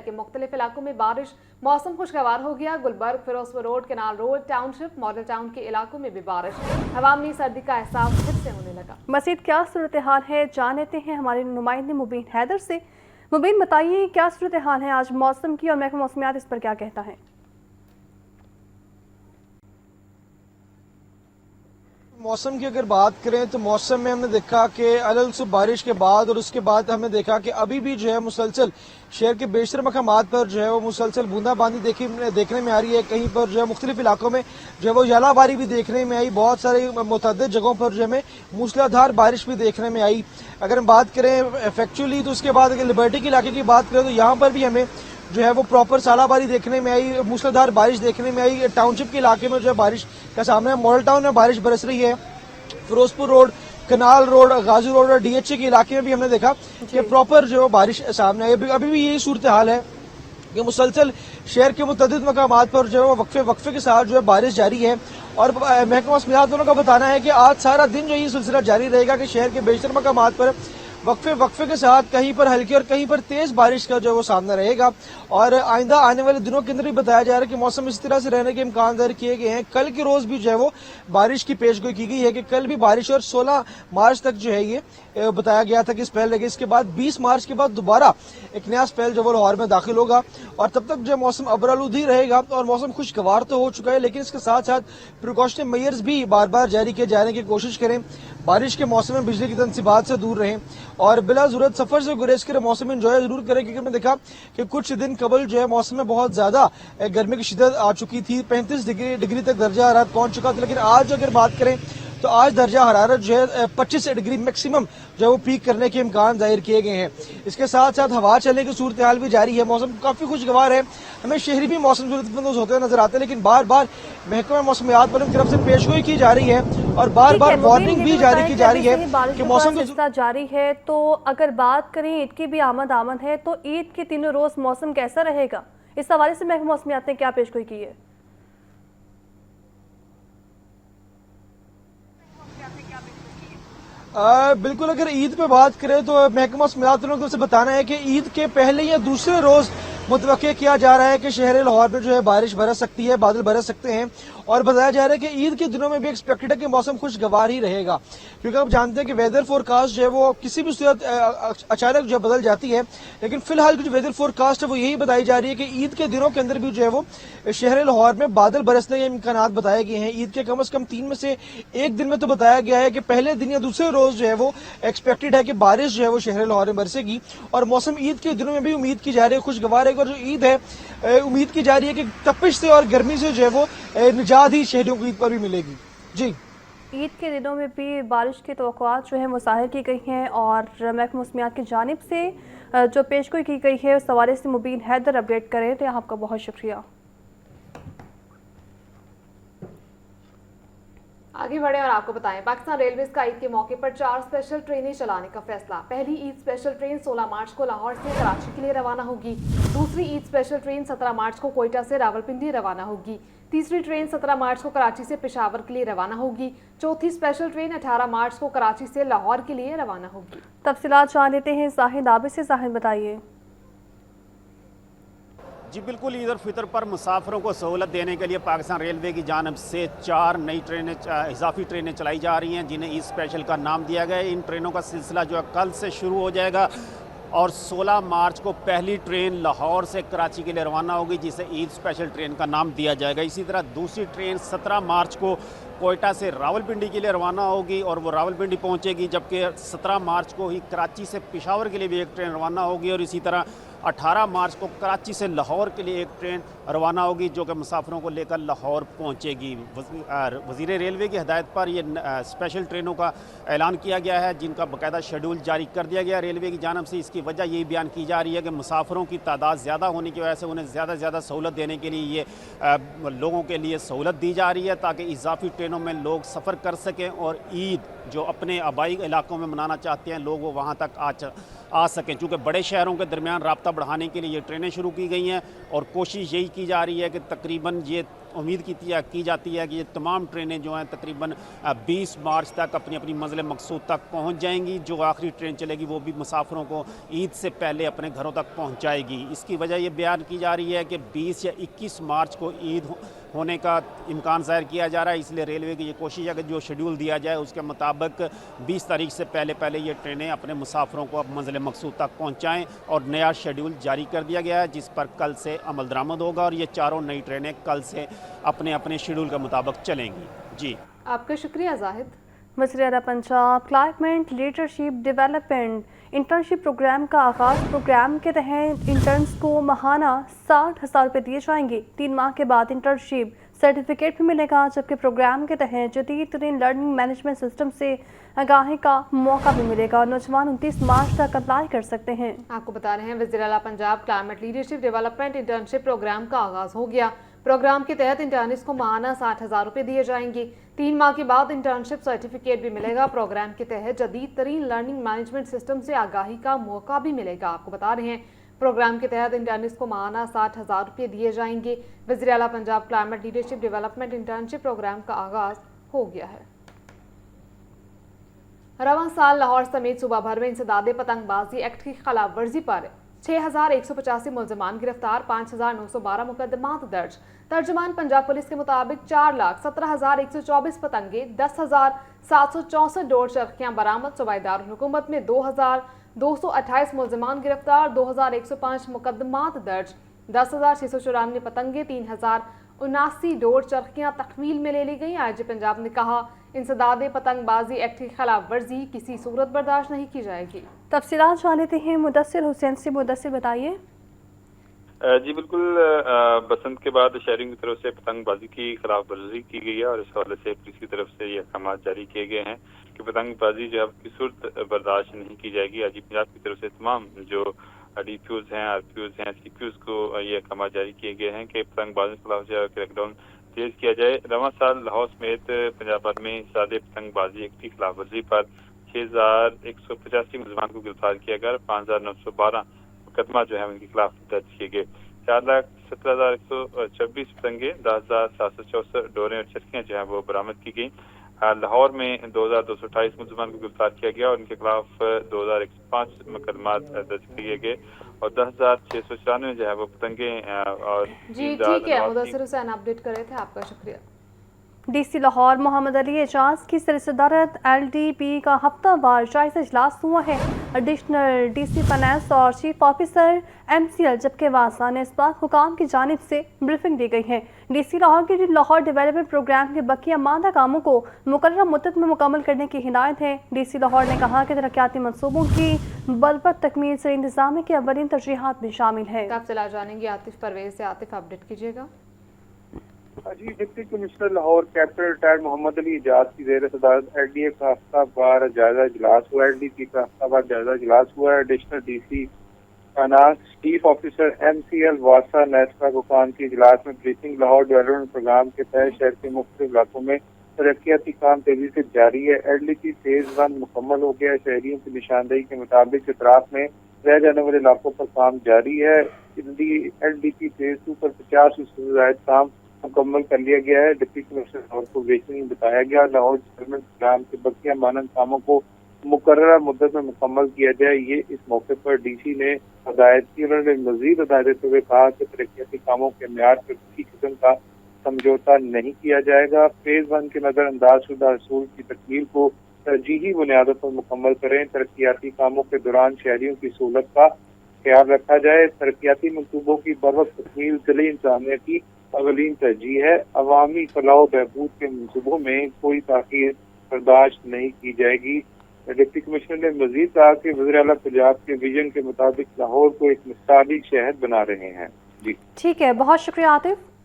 के मुख्तलिफ इलाकों में बारिश, मौसम खुशगवार हो गया। Gulberg, Ferozepur Road, Canal Road, Township, Model Town के इलाकों में भी बारिश, अवामी सर्दी का एहसास फिर से होने लगा। मज़ीद क्या सूरत हाल है जान लेते हैं हमारे नुमाइंदे मुबीन हैदर से। मुबीन, बताइए क्या सूरत हाल है आज मौसम की और महकमा मौसमियात इस पर क्या कहता है? मौसम की अगर बात करें तो मौसम में हमने देखा कि अलग से बारिश के बाद और उसके बाद हमने देखा कि अभी भी जो है मुसलसल शहर के बेशतर मकामात पर जो है वो मुसलसल बूंदाबांदी देखने में आ रही है। कहीं पर जो है मुख्तलिफ इलाकों में जो है वो यालाबारी भी देखने में आई। बहुत सारे मुतअद्दिद जगहों पर जो हमें मूसलाधार बारिश भी देखने में आई। अगर हम बात करें फैक्चुअली तो उसके बाद अगर लिबर्टी के इलाके की बात करें तो यहाँ पर भी हमें जो है वो प्रॉपर सालाबारी देखने में आई, मूसलाधार बारिश देखने में आई। टाउनशिप के इलाके में जो है बारिश का सामना है। मॉडल टाउन में बारिश बरस रही है। फिरोजपुर रोड, कनाल रोड, गाजी रोड और डीएचए के इलाके में भी हमने देखा कि प्रॉपर जो बारिश सामने आई। अभी भी यही सूरत हाल है कि मुसलसल शहर के मुतअद्दिद मकामात पर जो है वक्फे के साथ जो है बारिश जारी है। और महकमा मौसमियात का बताना है कि आज सारा दिन जो ये सिलसिला जारी रहेगा कि शहर के बेशतर मकामात पर वक्फे के साथ कहीं पर हल्की और कहीं पर तेज बारिश का जो है वो सामना रहेगा। और आइंदा आने वाले दिनों के अंदर भी बताया जा रहा है कि मौसम इस तरह से रहने के इम्कान दर्ज किए गए हैं। कल के रोज भी जो है वो बारिश की पेशगोई की गई है कि कल भी बारिश और 16 मार्च तक जो है ये बताया गया था कि स्पेल लगेगा। इसके बाद 20 मार्च के बाद दोबारा एक नया स्पेल जो वो लाहौर में दाखिल होगा और तब तक जो मौसम अबरालूदी रहेगा और मौसम खुशगवार तो हो चुका है, लेकिन इसके साथ साथ प्रिकॉशनरी मेजर्स भी बार बार जारी किए जाने की कोशिश करें। बारिश के मौसम में बिजली की तनसीबात से दूर रहें और बिला जरूरत सफर से गुरेज कर मौसम एंजॉय जरूर करें। क्योंकि मैंने देखा कि कुछ दिन कबल जो है मौसम में बहुत ज्यादा गर्मी की शिद्दत आ चुकी थी, 35 डिग्री तक दर्जा हरारत पहुंच चुका था। लेकिन आज अगर बात करें तो आज दर्जा हरारत जो है 25 डिग्री मैक्सिमम जो है वो पीक करने के इम्कान जाहिर किए गए हैं। इसके साथ साथ हवा चलने की सूरत हाल भी जारी है। मौसम काफी खुशगवार है। हमें शहरी भी मौसम सूरतमंद होते नजर आते हैं, लेकिन बार बार महकमा मौसमियात वालों की तरफ से पेशगोई की जा रही है और बार बार वार्निंग भी जारी की जा रही है कि मौसम सिलसिला जारी है। तो अगर बात करें ईद की भी आमद है तो ईद के तीनों रोज मौसम कैसा रहेगा, इस हवाले से महकमा मौसमियात ने क्या पेशगोई की है? बिल्कुल, अगर ईद पे बात करें तो महकमा मौसमियात से बताना है कि ईद के पहले या दूसरे रोज मुतवक्के किया जा रहा है कि शहर लाहौर में जो है बारिश बरस सकती है, बादल बरस सकते हैं। और बताया जा रहा है कि ईद के दिनों में भी एक्सपेक्टेड है कि मौसम खुशगवार ही रहेगा। क्योंकि आप जानते हैं कि वेदर फोरकास्ट जो है वो किसी भी सूरत अचानक जो बदल जाती है, लेकिन फिलहाल जो वेदर फोरकास्ट है वो यही बताई जा रही है कि ईद के दिनों के अंदर भी जो है वो शहर लाहौर में बादल बरसने के इम्कान बताए गए हैं। ईद के कम से कम 3 में से एक दिन में तो बताया गया है कि पहले दिन या दूसरे रोज जो है वो एक्सपेक्टेड है कि बारिश जो है वो शहर लाहौर में बरसेगी। और मौसम ईद के दिनों में भी उम्मीद की जा रही है खुशगवार है। और जो ईद है उम्मीद की जा रही है कि तपिश से और गर्मी से जो है वो निजात ही शहरियों को ईद पर भी मिलेगी। जी, ईद के दिनों में भी बारिश की तवक्कुआत जो है वो ज़ाहिर की गई हैं और महकमा मौसमियात की जानिब से जो पेशगोई की गई है उस हवाले से मुबीन हैदर अपडेट करें तो आपका बहुत शुक्रिया। आगे बढ़े और आपको बताएं, पाकिस्तान रेलवेज का ईद के मौके पर 4 स्पेशल ट्रेनें चलाने का फैसला। पहली ईद स्पेशल ट्रेन 16 मार्च को लाहौर से कराची के लिए रवाना होगी। दूसरी ईद स्पेशल ट्रेन 17 मार्च को कोयटा से रावलपिंडी रवाना होगी। तीसरी ट्रेन 17 मार्च को कराची से पेशावर के लिए रवाना होगी। चौथी स्पेशल ट्रेन 18 मार्च को कराची से लाहौर के लिए रवाना होगी। तफसीलात जान लेते हैं जाहिद आबिद से। जाहिद, बताइए। जी बिल्कुल, ईद उल फितर पर मुसाफिरों को सहूलत देने के लिए पाकिस्तान रेलवे की जानब से 4 नई ट्रेनें इजाफी ट्रेनें चलाई जा रही हैं जिन्हें ईद स्पेशल का नाम दिया गया है। इन ट्रेनों का सिलसिला जो है कल से शुरू हो जाएगा और 16 मार्च को पहली ट्रेन लाहौर से कराची के लिए रवाना होगी जिसे ईद स्पेशल ट्रेन का नाम दिया जाएगा। इसी तरह दूसरी ट्रेन 17 मार्च को कोयटा से रावलपिंडी के लिए रवाना होगी और वो रावलपिंडी पहुंचेगी, जबकि 17 मार्च को ही कराची से पेशावर के लिए भी एक ट्रेन रवाना होगी और इसी तरह 18 मार्च को कराची से लाहौर के लिए एक ट्रेन रवाना होगी जो कि मुसाफिरों को लेकर लाहौर पहुंचेगी। वज़ीर रेलवे की हदायत पर ये स्पेशल ट्रेनों का ऐलान किया गया है जिनका बाकायदा शेड्यूल जारी कर दिया गया रेलवे की जानब से। इसकी वजह यही बयान की जा रही है कि मुसाफिरों की तादाद ज़्यादा होने की वजह से उन्हें ज़्यादा से ज़्यादा सहूलत देने के लिए ये लोगों के लिए सहूलत दी जा रही है ताकि इजाफी ट्रेनों में लोग सफ़र कर सकें और ईद जो अपने आबाई इलाकों में मनाना चाहते हैं लोग वो वहाँ तक आ सकें। चूँकि बड़े शहरों के दरमियान राब्ता बढ़ाने के लिए ये ट्रेनें शुरू की गई हैं और कोशिश यही की जा रही है कि तकरीबन ये उम्मीद की जाती है कि ये तमाम ट्रेनें जो हैं तकरीबन 20 मार्च तक अपनी अपनी मंजिल मकसूद तक पहुंच जाएंगी। जो आखिरी ट्रेन चलेगी वो भी मुसाफिरों को ईद से पहले अपने घरों तक पहुंचाएगी। इसकी वजह ये बयान की जा रही है कि 20 या 21 मार्च को ईद होने का इम्कान ज़ाहिर किया जा रहा है, इसलिए रेलवे की ये कोशिश है कि जो शेड्यूल दिया जाए उसके मुताबिक 20 तारीख से पहले ये ट्रेनें अपने मुसाफिरों को अब मंजिल मकसूद तक पहुँचाएँ। और नया शेड्यूल जारी कर दिया गया है जिस पर कल से अमल दरामद होगा और ये चारों नई ट्रेनें कल से अपने अपने शेड्यूल के मुताबिक चलेंगी। जी, आपका शुक्रिया जाहिद। वज़ीर-ए-आला Punjab climate leadership development internship programme का आगाज़। प्रोग्राम के तहत इंटर्न्स को माहाना 60,000 रुपये दिए जाएंगे। 3 माह के बाद इंटर्नशिप सर्टिफिकेट भी मिलेगा, जबकि प्रोग्राम के तहत जदीद तरीन लर्निंग मैनेजमेंट सिस्टम से आगाही का मौका भी मिलेगा और नौजवान 29 मार्च तक अप्लाई कर सकते हैं। आपको बता रहे हैं वज़ीर-ए-आला Punjab climate leadership development internship programme का आगाज हो गया। प्रोग्राम के तहत इंटर्निस को माहाना 60,000 रुपये दिए जाएंगे। 3 माह के बाद इंटर्नशिप सर्टिफिकेट भी मिलेगा। प्रोग्राम के तहत जदीद तरीन लर्निंग मैनेजमेंट सिस्टम से आगाही का मौका भी मिलेगा। आपको बता रहे हैं प्रोग्राम के तहत इंटर्निस को माहाना 60,000 रुपये दिए जाएंगे। वज़ीर-ए-आला Punjab climate leadership development internship programme का आगाज हो गया है। रवां साल लाहौर समेत सूबा भर में इंसदादे पतंगबाजी एक्ट की खिलाफ वर्जी पर 6,185 मुलजमान गिरफ्तार, 5,912 मुकदमात दर्ज। तर्जुमान पंजाब पुलिस के मुताबिक 4,17,124 पतंगे, 10,764 डोर चरखियां बरामद। सूबाई दारुल हुकूमत में 2,228 मुलजमान गिरफ्तार, 2,105 मुकदमात दर्ज। 10,694 पतंगे, 3,079 डोर चरखियां तहवील में ले ली गई। IG पंजाब ने कहा इंसदादे पतंगबाजी एक्ट की खिलाफ वर्जी किसी सूरत बर्दाश्त नहीं की जाएगी। तफसीलात जान लेते हैं मुदस्सिर हुसैन से। मुदस्सिर बताइए। जी बिल्कुल, बसंत के बाद शहरियों की तरफ से पतंगबाजी की खिलाफ वर्जी की गई है और इस हवाले से पुलिस की तरफ से ये अहकाम जारी किए गए हैं कि पतंगबाजी जो है की सूरत बर्दाश्त नहीं की जाएगी। IG पंजाब की तरफ से तमाम जो DPOs हैं, RPOs हैं, CPOs को ये अहकाम जारी किए गए हैं कि पतंगबाजी के खिलाफ जो है क्रैकडाउन तेज किया जाए। रवां साल लाहौर समेत पंजाब भर में सादे पतंगबाजी एक्ट की खिलाफ वर्जी पर 6,185 मुलजमान को गिरफ्तार किया गया। 5,912 मुकदमा जो है उनके खिलाफ दर्ज किए गए। 4,17,126 पतंगे, 10,764 डोरें और चरखियां जो है वो बरामद की गई। लाहौर में 2,228 मुलजमान को गिरफ्तार किया गया और उनके खिलाफ 2,105 मुकदमा दर्ज किए गए और 10,694 जो है वो पतंगे और जी ठीक है, मुदस्सिर हुसैन अपडेट कर रहे थे, आपका शुक्रिया। DC लाहौर मोहम्मद अली एजाज की सदरत LDP का हफ्तावार जायजा इजलास हुआ है। एडिशनल DC फाइनेंस और चीफ ऑफिसर MCL जबकि वासाने इस्पात हुकाम की जानिब से ब्रीफिंग दी गई है। DC लाहौर के लाहौर डेवलपमेंट प्रोग्राम के बकिया मादा कामों को मुकर्रर मुद्दत में मुकम्मल करने की हिदायत है। DC लाहौर ने कहा कि तरक्याती मनसूबों की बलबत तकमील से इंतजाम की अवलिन तरजीहात भी शामिल है। आप चला जानेंगे आतिफ परवेज से। आतिफ अपडेट कीजिएगा। जी, deputy commissioner Lahore capital retired Mohammad Ali Ejaz की ज़ेर सदारत LDA का हफ्तावार जायजा इजलास हुआ। LDP का हफ्तावार जायजा इजलास हुआ है। Additional DC finance chief officer MCL वासा नेस्का हुकाम की इजलास में ब्रीफिंग। लाहौर डेवलपमेंट प्रोग्राम के तहत शहर के मुख्तलिफ इलाकों में तरक्याती काम तेजी से जारी है। LDP फेज 1 मुकम्मल हो गया है। शहरियों की निशानदेही के मुताबिक इतराफ में रह जाने वाले इलाकों पर काम जारी है। LDP फेज 2 पर 50% से ज्यादा काम मुकम्मल कर लिया गया है। डिप्टी कमिश्नर लाहौर को ब्रीफिंग में बताया गया लाहौर डेवलपमेंट प्रोग्राम के बकिया मानद कामों को मुकर्रर मुद्दत में मुकम्मल किया जाए। ये इस मौके पर DC ने हदायत की। उन्होंने मजीद हदायत देते हुए कहा कि तरक्याती कामों के म्यार पर किसी किस्म का समझौता नहीं किया जाएगा। फेज 1 के नजरअंदाज शुदा असूल की तकमील को तरजीही बुनियादों पर मुकम्मल करें। तरक्याती कामों के दौरान शहरियों की सहूलत का ख्याल रखा जाए। तरक्याती मनसूबों की बरवक्त तकमील जिले इंतजामिया की अवलीन तरजीह है। अवामी फलाह बहबूद के मनसूबों में कोई ताखीर बर्दाश्त नहीं की जाएगी। डिप्टी कमिश्नर ने मजीद कहा कि वज़ीर-ए-आला पंजाब के विजन के मुताबिक लाहौर को एक मिसाली शहर बना रहे हैं। जी ठीक है, बहुत शुक्रिया आतिफ।